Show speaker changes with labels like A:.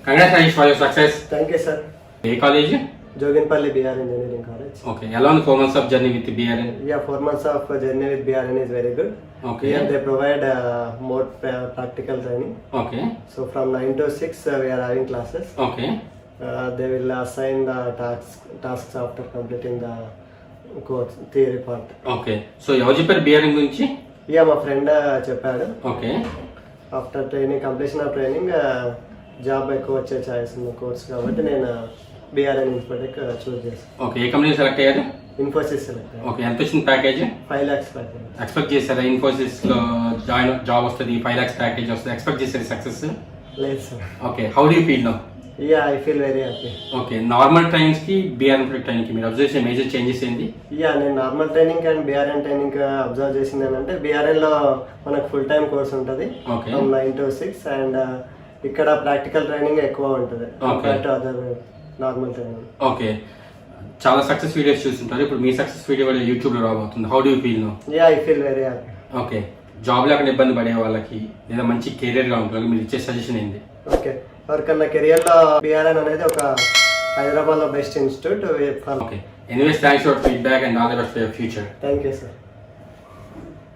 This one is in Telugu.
A: Congratulations for your success.
B: Thank you, sir.
A: A college?
B: Joginpalli BR Engineering College.
A: Okay. How long 4 months of journey with BRN?
B: Yeah, 4 months of journey with BRN is very good.
A: Okay.
B: Here they provide more practical training.
A: Okay.
B: So from 9 to 6 we are having classes.
A: Okay.
B: They will assign the tasks after completing the course theory part.
A: Okay. So ఎవరు చెప్పారు BRN గురించి?
B: Yeah, my friend చెప్పాడు.
A: Okay.
B: After training, completion of training, job ఎక్కువ వచ్చే ఛాయిస్ ఉన్న కోర్స్ కాబట్టి నేను BRN INFOTECH చూస్ చేశాను.
A: ఓకే. ఏ కంపెనీ సెలెక్ట్ అయ్యారు?
B: ఇన్ఫోసిస్ సెలెక్ట్.
A: ఓకే. ఎంత వచ్చింది ప్యాకేజ్?
B: 5 lakhs package.
A: ఎక్స్పెక్ట్ చేశారా ఇన్ఫోసిస్ లో జాబ్ వస్తుంది 5 lakhs ప్యాకేజ్ వస్తుంది ఎక్స్పెక్ట్ చేశారు సక్సెస్?
B: లేదు sir.
A: Okay. How do you feel now?
B: Yeah, I feel very happy.
A: Okay. Normal trainings కి BRN ట్రైనింగ్ కి మీరు అబ్జర్వ్ చేసే మేజర్ చేంజెస్ ఏంటి?
B: యా, నేను normal training and BRN training observe చేసింది ఏంటంటే BRN లో మనకు ఫుల్ టైం కోర్స్ ఉంటుంది.
A: ఓకే.
B: 9 to 6 అండ్ ఇక్కడ ప్రాక్టికల్ ట్రైనింగ్ ఎక్కువ ఉంటుంది compare to other normal training.
A: Okay. చాలా సక్సెస్ వీడియోస్ చూస్తుంటారు. ఇప్పుడు మీ సక్సెస్ వీడియో కూడా యూట్యూబ్ లో రాబోతుంది. How do you feel now?
B: Yeah, I feel very happy.
A: Okay. Job లేకుండా ఇబ్బంది పడే వాళ్ళకి లేదా మంచి కెరీర్ గా ఉంటుంది మీరు ఇచ్చే సజెషన్ ఏంటి?
B: ఓకే. ఎవరికన్నా కెరియర్ లో BRN అనేది ఒక హైదరాబాద్ లో best institute.
A: Okay. Anyways thanks for feedback and all the best for your future.
B: Thank you sir.